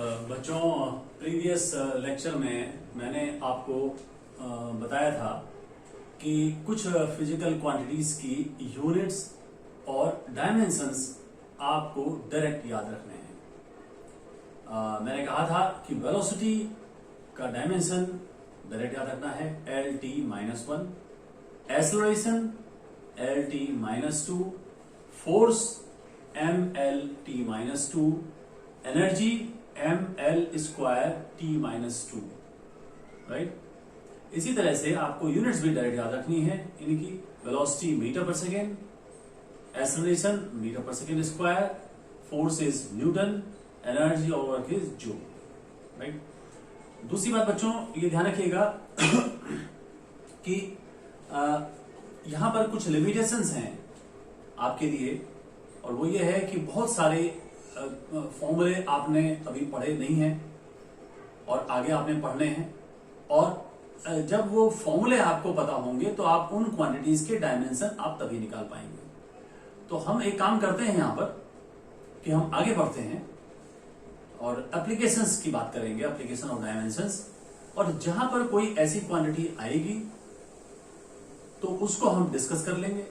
बच्चों, previous lecture में मैंने आपको बताया था कि कुछ फिजिकल क्वांटिटीज की यूनिट्स और डायमेंशंस आपको डायरेक्ट याद रखने हैं। मैंने कहा था कि वेलोसिटी का डायमेंशन डायरेक्ट याद रखना है LT-1, acceleration LT-2, force MLT-2, energy mL²T-2, right. इसी तरह से आपको यूनिट्स भी डायरेक्ट याद रखनी है इनकी। वेलोसिटी मीटर पर सेकेंड, एक्सेलरेशन मीटर पर second square, force is Newton, energy और वर्क इज जूल, राइट। दूसरी बात बच्चों, ये ध्यान रखिएगा कि यहां पर कुछ लिमिटेशंस हैं आपके लिए, और वो ये है कि बहुत सारे फॉर्मूले आपने अभी पढ़े नहीं हैं और आगे आपने पढ़ने हैं, और जब वो फॉर्मूले आपको पता होंगे तो आप उन क्वांटिटीज के डायमेंशन आप तभी निकाल पाएंगे। तो हम एक काम करते हैं यहां पर कि हम आगे बढ़ते हैं और एप्लीकेशंस की बात करेंगे, एप्लीकेशन ऑफ डायमेंशंस। और जहां पर कोई ऐसी क्वांटिटी आएगी तो उसको हम डिस्कस कर लेंगे,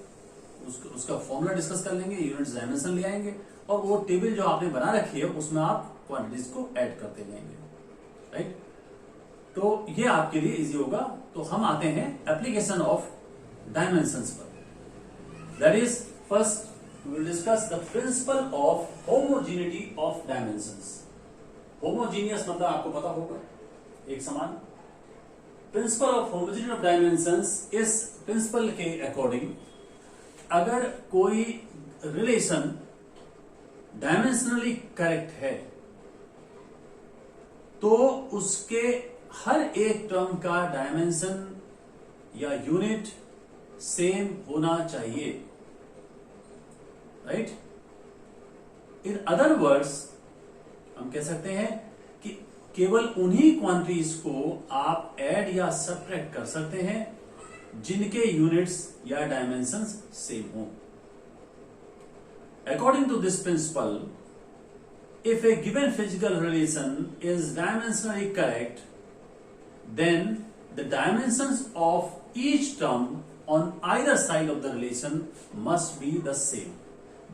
उसका फॉर्मूला डिस्कस कर लेंगे, यूनिट्स डायमेंशन ले आएंगे, और वो टेबल जो आपने बना रखी है उसमें आप क्वांटिटीज को ऐड करते जाएंगे, राइट। तो ये आपके लिए इजी होगा। तो हम आते हैं एप्लीकेशन ऑफ डायमेंशंस पर। That is first we will discuss the principle of homogeneity of dimensions. Homogeneous मतलब आपको पता होगा, एक समान। Principle of homogeneity of dimensions, इस प्रिंसिपल के अकॉर्डिंग अगर कोई रिलेशन डायमेंशनली करेक्ट है तो उसके हर एक टर्म का डायमेंशन या यूनिट सेम होना चाहिए, राइट। इन अदर वर्ड्स हम कह सकते हैं कि केवल उन्हीं क्वांटिटीज को आप ऐड या सब्ट्रैक्ट कर सकते हैं जिनके यूनिट्स या डायमेंशंस सेम हो। According to this principle, if a given physical relation is dimensionally correct, then the dimensions of each term on either side of the relation must be the same.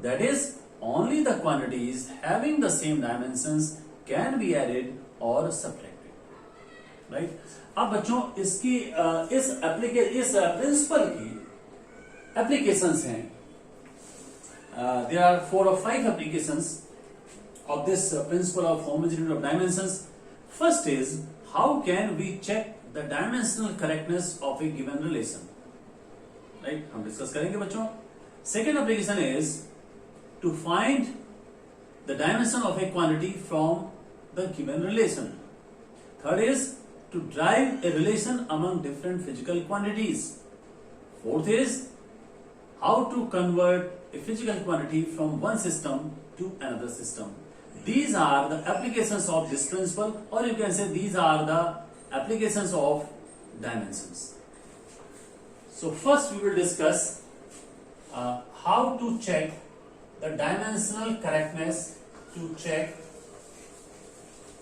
That is, only the quantities having the same dimensions can be added or subtracted. Right? अब बच्चों इसकी इस principal की applications हैं। There are 4 or 5 applications of this principle of homogeneity of dimensions. First is, how can we check the dimensional correctness of a given relation? Right? हम discuss करेंगे बच्चों। Second application is to find the dimension of a quantity from the given relation. Third is to derive a relation among different physical quantities. Fourth is how to convert a physical quantity from one system to another system. These are the applications of this principle, or you can say these are the applications of dimensions. So first we will discuss how to check the dimensional correctness,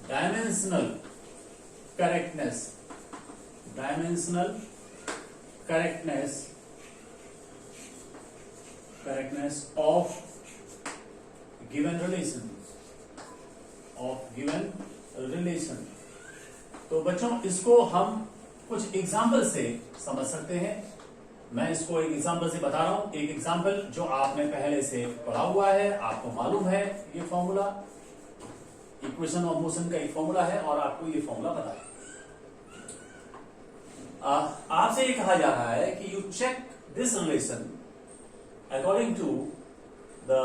dimensional correctness of given relation, तो बच्चों इसको हम कुछ example से समझ सकते हैं। मैं इसको एक एग्जाम्पल से बता रहा हूं। एक एग्जाम्पल जो आपने पहले से पढ़ा हुआ है, आपको मालूम है ये फॉर्मूला, इक्वेशन ऑफ मोशन का एक फॉर्मूला है और आपको ये फॉर्मूला पता है। आपसे ये कहा जा रहा है कि you check this relation according to the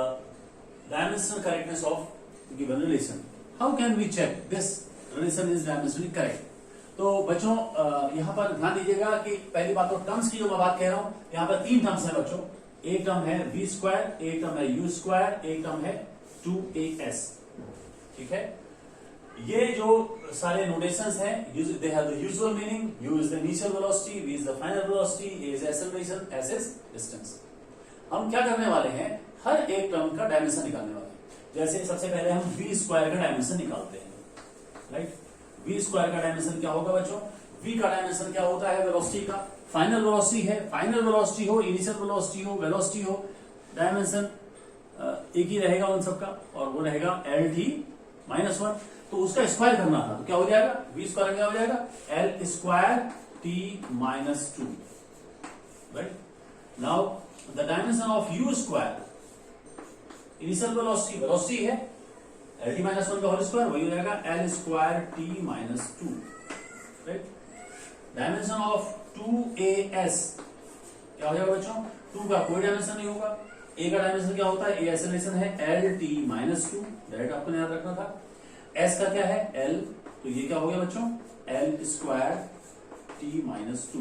dimensional correctness of given relation. How can we check this relation is dimensionally correct? तो बच्चों यहां पर ध्यान दीजिएगा कि पहली बात तो टर्म्स की जो मैं बात कह रहा हूं, यहां पर 3 टर्म्स हैं बच्चों। एक टर्म है v², एक टर्म है u², एक टर्म है 2as, ठीक है। ये जो सारे नोटेशंस हैं, they have the usual meaning. u is the initial velocity, v is the final velocity, a is acceleration, s is distance. हम क्या करने वाले हैं, हर एक टर्म का डायमेंशन निकालने वाले हैं। जैसे सबसे पहले हम v² का डायमेंशन निकालते हैं। राइट। v स्क्वायर का डायमेंशन क्या होगा बच्चों? v का डायमेंशन क्या होता है? वेलोसिटी का फाइनल वेलोसिटी है, फाइनल वेलोसिटी हो, इनिशियल वेलोसिटी हो, वेलोसिटी हो, डायमेंशन एक ही रहेगा उन सबका, और वो रहेगा एल टी माइनस वन। तो उसका स्क्वायर करना था, तो क्या हो जाएगा? वी स्क्वायर क्या हो जाएगा? L square T minus two, right. Now the dimension of you square, initial velocity, velocity है एल टी माइनस वन का होल स्क्वायर, वही हो जाएगा L square T minus two, right. Dimension of 2as क्या हो जाएगा बच्चों? 2 का कोई डायमेंशन नहीं होगा। a का डायमेंशन क्या होता है? a एक्सेलरेशन है L T minus two, direct आपको याद रखना था। s का क्या है? l, तो ये क्या हो गया बच्चों? L square T minus two.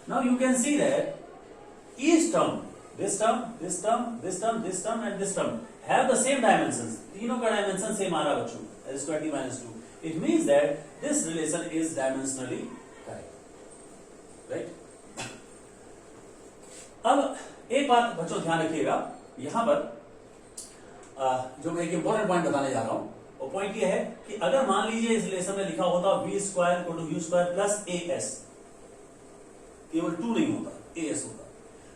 Now you can see that each term, this term, this term, this term, this term and this term have the same dimensions. तीनों का डायमेंशन सेम आ रहा है बच्चों, L square T minus two. It means that this relation is dimensionally correct, right. अब एक बात बच्चों ध्यान रखिएगा, यहां पर जो मैं एक इंपॉर्टेंट पॉइंट बताने जा रहा हूं, वो पॉइंट ये है कि अगर मान लीजिए इस रिलेशन में लिखा होता V square equal to U square plus A S, केवल 2 नहीं होता, ए एस होता,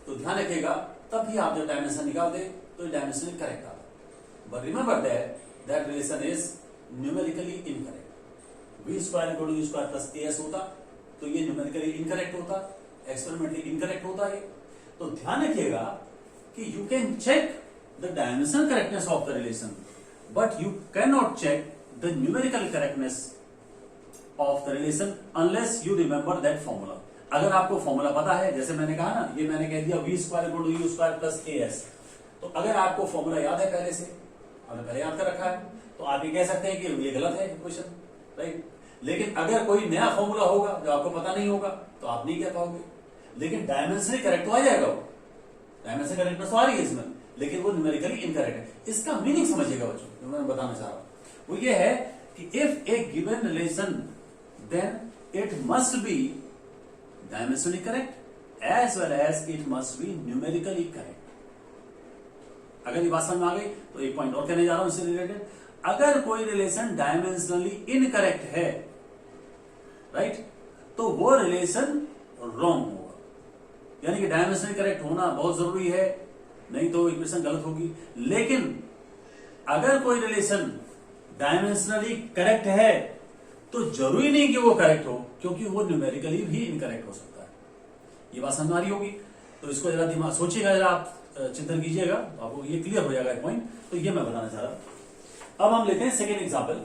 तो ध्यान रखिएगा तब भी आप जब डायमेंशन निकालते तो डायमेंशन करेक्ट आता। But remember that relation is numerically incorrect. V square equal to U square plus A S होता तो ये न्यूमेरिकली इनकरेक्ट होता, एक्सपेरिमेंटली इनकरेक्ट होता है। तो ध्यान रखिएगा कि you can check the dimensional correctness of the relation, but you can not check the numerical correctness of the relation unless you remember that formula. अगर आपको फॉर्मूला पता है, जैसे मैंने कहा ना, ये मैंने कह दिया V square equal to U square plus A S, तो अगर आपको फॉर्मूला याद है पहले से, आपने पहले याद कर रखा है, तो आप ये कह सकते हैं कि ये गलत है इक्वेशन, राइट। लेकिन अगर कोई नया फॉर्मूला होगा जो आपको पता नहीं होगा तो आप नहीं कह पाओगे। लेकिन डायमेंशनली करेक्ट तो आ जाएगा, वो डायमेंशन करेक्टनेस तो आ रही है इसमें, लेकिन वो न्यूमेरिकली इनकरेक्ट है। इसका मीनिंग समझिएगा बच्चों, जो मैं बताना चाह रहा हूं वो ये है कि if a given relation then it must be dimensionally correct as well as it must be numerically correct. अगर ये बात समझ में आ गई तो एक पॉइंट और कहने जा रहा हूं इससे रिलेटेड। अगर कोई रिलेशन डायमेंशनली इनकरेक्ट है, राइट, तो वो रिलेशन रॉन्ग होगा। यानी कि डायमेंशनली करेक्ट होना बहुत जरूरी है, नहीं तो इक्वेशन गलत होगी। लेकिन अगर कोई रिलेशन डायमेंशनली करेक्ट है तो जरूरी नहीं कि वो करेक्ट हो, क्योंकि वो न्यूमेरिकली भी इनकरेक्ट हो सकता है। ये बात समझ आ रही होगी, तो इसको जरा दिमाग सोचिएगा, जरा आप चिंतन कीजिएगा, आपको ये क्लियर हो जाएगा एक पॉइंट। तो ये मैं बताना चाह रहा हूं। अब हम लेते हैं सेकेंड एग्जाम्पल।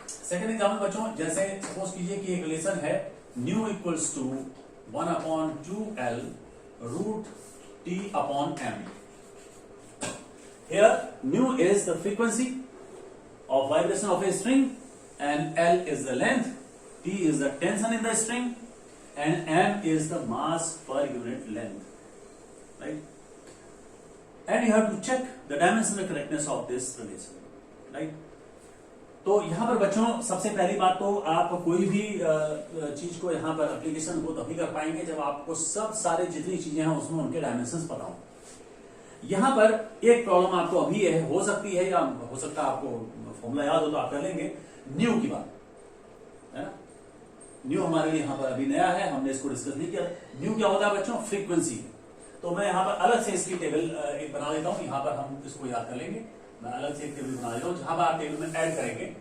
सेकेंड एग्जाम्पल बच्चों, जैसे सपोज कीजिए कि एक रिलेशन है nu equals to 1/2L root T upon M. Here nu is the frequency of vibration of a string and L is the length, T is the tension in the string and M is the mass per unit length, right? And you have to check the dimensional correctness of this relation, right? तो यहां पर बच्चों सबसे पहली बात तो आप कोई भी चीज को यहां पर एप्लीकेशन को तभी कर पाएंगे जब आपको सब सारे जितनी चीजें हैं उसमें उनके डायमेंशंस पता हो। यहां पर एक प्रॉब्लम आपको अभी है, हो सकती है या हो सकता है आपको फॉर्मूला याद हो तो आप कर लेंगे। न्यू की बात है ना, न्यू हमारे लिए यहां पर अभी नया है, हमने इसको डिस्कस नहीं किया। न्यू क्या होता है बच्चों? फ्रीक्वेंसी। तो मैं यहां पर अलग से इसकी टेबल एक बना देता हूं, यहां पर हम इसको याद कर लेंगे। मैं अलग से एक टेबल बना देता हूं जहां पर आप टेबल में ऐड करेंगे।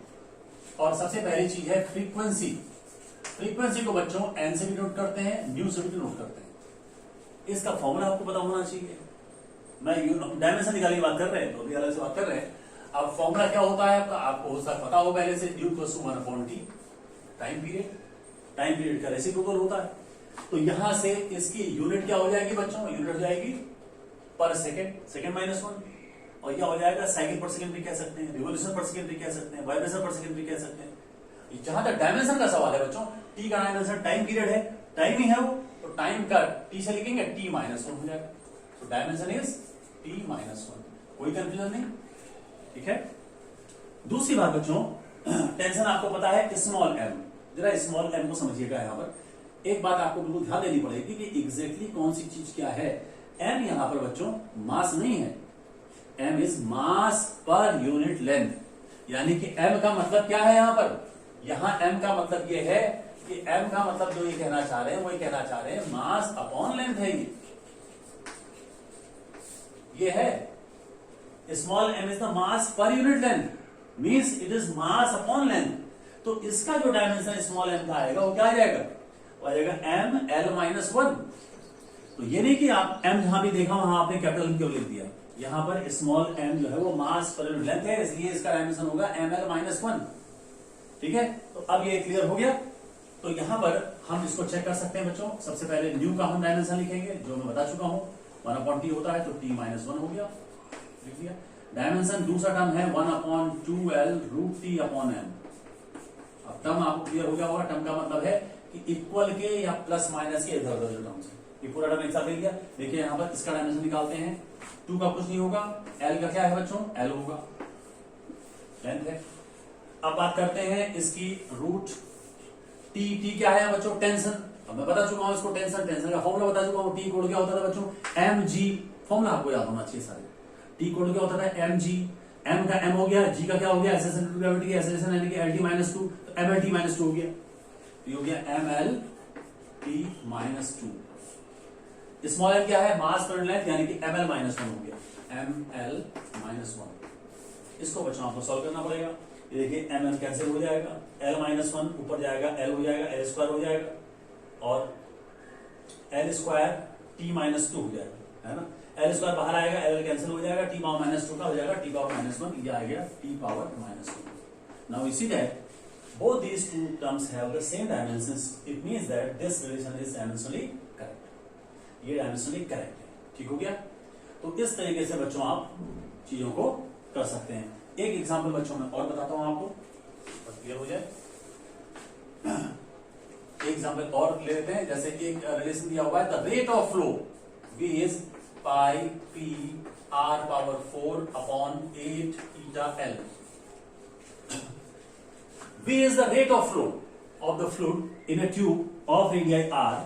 और सबसे पहली चीज है फ्रीक्वेंसी। फ्रीक्वेंसी को बच्चों एन से भी नोट करते हैं, न्यू से भी नोट करते हैं। इसका फॉर्मूला आपको पता होना चाहिए। मैं डायमेंशन निकालने की बात कर रहे हैं तो अभी अलग से बात कर रहे हैं। अब फॉर्मूला क्या होता है आपको हो सकता पता हो पहले से, nu equals to 1/T time period. Time period का रेसिप्रोकल होता है। तो यहां से इसकी यूनिट क्या हो जाएगी बच्चों? यूनिट हो जाएगी पर सेकेंड, सेकेंड -1। और यह हो जाएगा साइकिल पर सेकेंड भी कह सकते हैं, रिवोल्यूशन पर सेकेंड भी कह सकते हैं, वाइब्रेशन पर सेकेंड भी कह सकते हैं। जहां तक डायमेंशन का सवाल है बच्चों, टी का डायमेंशन टाइम पीरियड है, टाइम ही है वो, तो टाइम का टी से लिखेंगे T-1 हो जाएगा। तो डायमेंशन इज T-1, कोई कंफ्यूजन नहीं, ठीक है। दूसरी बात बच्चों, टेंशन आपको पता है स्मॉल m। जरा स्मॉल m को समझिएगा। यहां पर एक बात आपको बिल्कुल ध्यान देनी पड़ेगी कि एग्जैक्टली कौन सी चीज क्या है। m यहां पर बच्चों मास नहीं है, m is mass per unit length. यानी कि m का मतलब क्या है यहां पर, यहां m का मतलब ये है कि m का मतलब जो ये कहना चाह रहे हैं वो ये कहना चाह रहे हैं मास अपॉन लेंथ है ये है small m is the mass per unit length, means it is mass upon length. तो इसका जो डायमेंशन स्मॉल m का आएगा वो क्या आ जाएगा, वो आ जाएगा m l-1। तो ये नहीं कि आप m जहां भी देखा वहां आपने कैपिटल M क्यों लिख दिया, यहां पर स्मॉल m जो है वो मास पर यूनिट लेंथ है, इसलिए इसका डायमेंशन होगा ml-1। ठीक है, तो अब ये क्लियर हो गया। तो यहां पर हम इसको चेक कर सकते हैं बच्चों। सबसे पहले न्यू का हम डायमेंशन लिखेंगे, जो मैं बता चुका हूं 1/t होता है, तो t-1 हो गया, लिख दिया। डायमेंशन दूसरा टर्म है 1/2l√t/m। अब टर्म आपको क्लियर हो गया होगा, टर्म का मतलब है कि इक्वल के या प्लस माइनस के इधर उधर जो टर्म्स है, ये पूरा टर्म एक साथ ले लिया। देखिए यहां पर इसका डायमेंशन निकालते हैं, 2 का कुछ नहीं होगा, l का क्या है बच्चों, l होगा, लेंथ है। अब बात करते हैं इसकी रूट t क्या है बच्चों, टेंशन। अब मैं बता चुका हूं इसको, टेंशन का फॉर्मूला बता चुका हूं। t कोड क्या होता था बच्चों, mg, फॉर्मूला आपको याद होना चाहिए सारे। t कोड क्या होता था, mg, m का m हो गया, g का क्या हो गया, एक्सेलरेशन टू ग्रेविटी की एक्सेलरेशन यानी कि lt-2, तो mlt-2 हो गया, ये हो गया mlt-2। स्मॉल m क्या है, मास पर लेंथ यानी कि ml-1 हो गया, ml-1। इसको बच्चों आपको सॉल्व करना पड़ेगा। ये देखिए ml कैंसिल हो जाएगा, l-1 ऊपर जाएगा, l हो जाएगा, l² हो जाएगा, और l² t-2 हो जाएगा, है ना। l² बाहर आएगा, l कैंसिल हो जाएगा, t-2 का हो जाएगा t-1, ये आ गया t-2। Now we see that both these two terms have the same dimensions. It means that this relation is dimensionally correct. ये dimensionally correct है, ठीक हो गया। तो इस तरीके से बच्चों आप चीजों को कर सकते हैं। एक एग्जांपल बच्चों में और बताता हूं आपको, क्लियर हो जाए। एग्जांपल और ले लेते हैं, जैसे एक रिलेशन दिया हुआ है, the rate of flow v is pi p r⁴/8 θl। v is the rate of flow of the fluid in a tube of radii r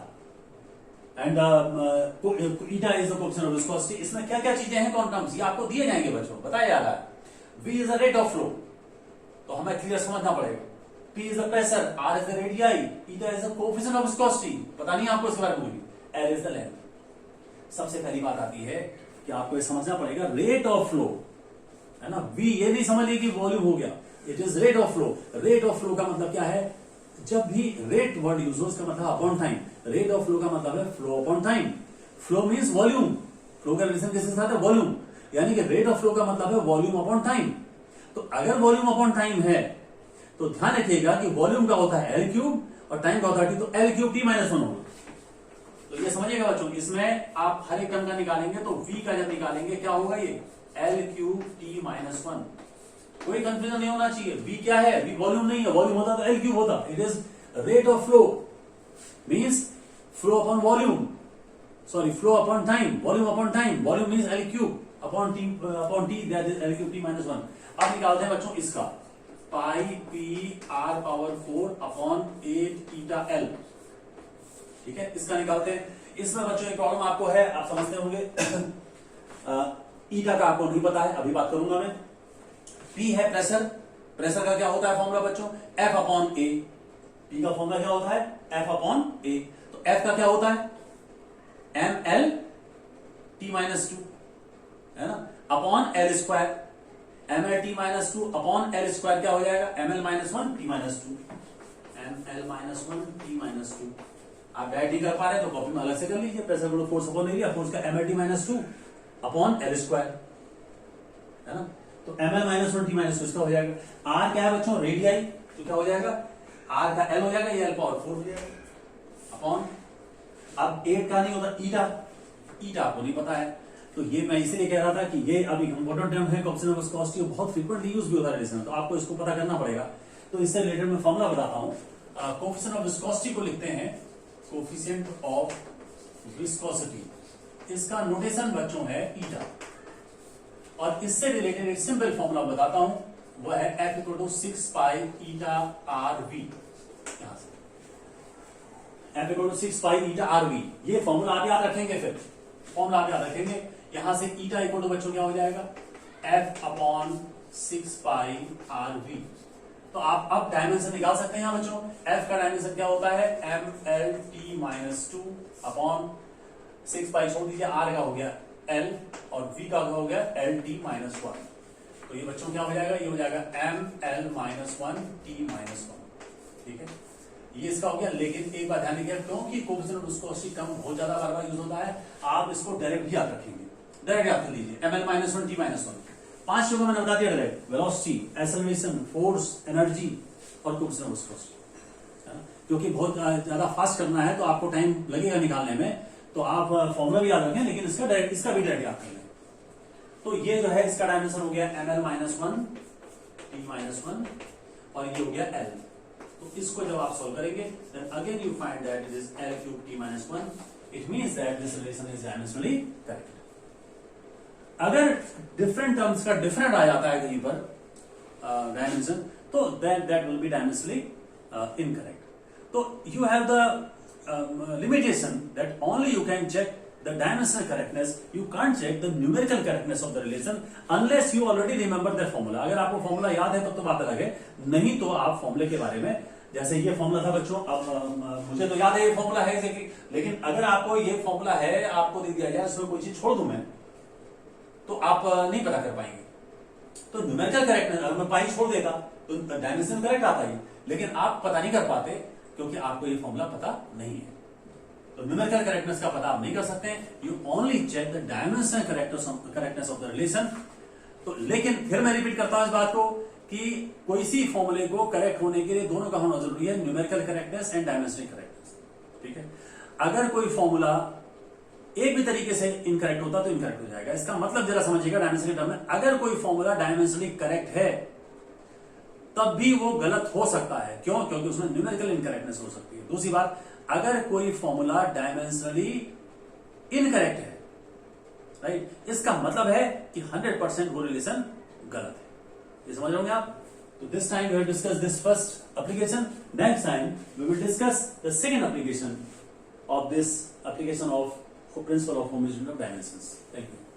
and eta is the coefficient of viscosity। इसमें क्या क्या चीजें हैं, कौन terms, ये आपको दिए जाएंगे बच्चों, बताया जा रहा है। v is the rate of flow, तो हमें क्लियर समझना पड़ेगा। p is the pressure, r is the radii, eta is the coefficient of viscosity, पता नहीं आपको इसके बारे में भी, l is the length। सबसे पहली बात आती है कि आपको ये समझना पड़ेगा रेट ऑफ फ्लो, है ना। v ये नहीं समझिए कि वॉल्यूम हो गया, it is rate of flow. Rate of flow का मतलब क्या है, जब भी रेट वर्ड यूज हो उसका मतलब upon time, rate of flow का मतलब है flow upon time. Flow means volume, flow का रिलेशन किसके साथ है, वॉल्यूम, यानी कि रेट ऑफ फ्लो का मतलब है वॉल्यूम अपॉन टाइम। तो अगर वॉल्यूम अपॉन टाइम है तो ध्यान रखिएगा कि वॉल्यूम का होता है L³ और टाइम का होता है T, तो L³ T-1 होगा। तो ये समझिएगा बच्चों, इसमें आप हर एक टर्म का निकालेंगे तो v का जब निकालेंगे क्या होगा, ये L³ T-1। कोई कंफ्यूजन नहीं होना चाहिए। v क्या है, v वॉल्यूम नहीं है, वॉल्यूम होता तो L³ होता। It is rate of flow, means flow upon volume, sorry flow upon time, volume upon time, volume means L³ upon t, that is L³ T-1। अब निकालते हैं बच्चों इसका, पाई p r⁴/8 θl, ठीक है, इसका निकालते हैं। इसमें बच्चों एक प्रॉब्लम आपको है, आप समझते होंगे, ईटा का आपको नहीं पता है, अभी बात करूंगा मैं। P है प्रेशर, प्रेशर का क्या होता है फॉर्मूला बच्चों, F/A। P का फॉर्मूला क्या होता है, F/A। तो F का क्या होता है, ml-T-2, है ना, upon L²। ml-T-2 upon L² क्या हो जाएगा, ml-1 T-2, ml-1 T-2। आप डायरेक्ट नहीं कर पा रहे तो कॉपी में अलग से कर लीजिए, प्रेशर को फोर्स अपॉन एरिया, फोर्स का ml-T-2 अपॉन L², है ना। तो ml-1 T-2 इसका हो जाएगा। r क्या है बच्चों, रेडियाई, तो क्या हो जाएगा, r का l हो जाएगा, ये l⁴ हो जाएगा, अपॉन, अब 8 का नहीं होता, ईटा आपको नहीं पता है, तो ये मैं इसीलिए कह रहा था कि ये अभी इंपॉर्टेंट टर्म है, कोएफिशिएंट ऑफ विस्कोसिटी, बहुत फ्रीक्वेंटली यूज भी होता है रिलेशन, तो आपको इसको पता करना पड़ेगा। तो इससे रिलेटेड मैं फॉर्मूला बताता हूं। कोएफिशिएंट ऑफ विस्कोसिटी को लिखते हैं कोएफिशिएंट ऑफ विस्कोसिटी, इसका नोटेशन बच्चों है ईटा, और इससे रिलेटेड एक सिंपल फॉर्मूला बताता हूं, वो है F = 6 पाई ईटा RV। यहां से F = 6 पाई ईटा RV, ये फॉर्मूला आप याद रखेंगे, फिर फॉर्मूला आप याद रखेंगे। यहां से ईटा इक्वल टू बच्चों क्या हो जाएगा, F/ 6 पाई आर वी। तो आप अब डायमेंशन निकाल सकते हैं यहाँ बच्चों। एफ का डायमेंशन क्या होता है, M L T minus 2 upon 6 pi छोड़ दीजिए, आर का हो गया एल और वी का हो गया एल टी माइनस 1। तो ये बच्चों क्या हो जाएगा, ये हो जाएगा M L minus 1 T minus 1। ठीक है, ये इसका हो गया। लेकिन एक बात ध्यान रखिएगा, क्योंकि कोफिशिएंट विस्कोसिटी टर्म बहुत ज्यादा बार बार यूज होता है, आप इसको डायरेक्ट भी याद रखेंगे। डायरेक्ट याद कर लीजिए, M L minus 1 T minus 1। 5 चीजों को मैंने बता दिया direct, velocity, acceleration, force, energy और कोफिशिएंट विस्कोसिटी। क्योंकि बहुत ज्यादा फास्ट करना है तो आपको टाइम लगेगा निकालने में, तो आप फॉर्मूला भी याद रखें, लेकिन इसका भी डायरेक्ट याद कर लें। तो ये जो है इसका डायमेंशन हो गया M L minus 1 T minus 1 और ये हो गया एल। तो इसको जब आप सोल्व करेंगे then again you find that it is L cube T minus 1। It means that this relation is dimensionally correct. अगर डिफरेंट टर्म्स का डिफरेंट आ जाता है कहीं पर डायमेंशन, तो that will be dimensionally incorrect. तो you have the limitation that only you can check the dimensional correctness, you can't check the numerical correctness of the relation unless you already remember that formula। अगर आपको formula याद है तब तो बात अलग है, नहीं तो आप फॉर्मूले के बारे में, जैसे ये फॉर्मूला था बच्चों, अब मुझे तो याद है ये फॉर्मूला है, लेकिन अगर आपको ये फॉर्मूला है, आपको दे दिया जाए उसमें कोई चीज छोड़ दूं मैं, तो आप नहीं पता कर पाएंगे। तो न्यूमेरिकल करेक्टनेस, अगर मैं पाई छोड़ देता तो डायमेंशन करेक्ट आता ही, लेकिन आप पता नहीं कर पाते क्योंकि आपको ये फॉर्मूला पता नहीं है। तो न्यूमेरिकल करेक्टनेस का पता आप नहीं कर सकते, you only check the dimensional correctness of the relation. तो लेकिन फिर मैं रिपीट करता हूं इस बात को कि कोई सी फॉर्मूले को करेक्ट होने के लिए दोनों का होना जरूरी है, numerical correctness and dimensional correctness. ठीक है, अगर कोई फॉर्मूला एक भी तरीके से इनकरेक्ट होता तो इनकरेक्ट हो जाएगा। इसका मतलब जरा समझिएगा डायमेंशनल टर्म में, अगर कोई फॉर्मूला डायमेंशनली करेक्ट है तब भी वो गलत हो सकता है। क्यों? क्योंकि उसमें न्यूमेरिकल इनकरेक्टनेस हो सकती है। दूसरी बात, अगर कोई फॉर्मूला डायमेंशनली इनकरेक्ट है, राइट, इसका मतलब है कि 100% वो रिलेशन गलत है। ये समझ रहे होंगे आप? तो this time we have discuss this first application, next time we will discuss the second application of this application of principle of homogeneity of dimensions. Thank you.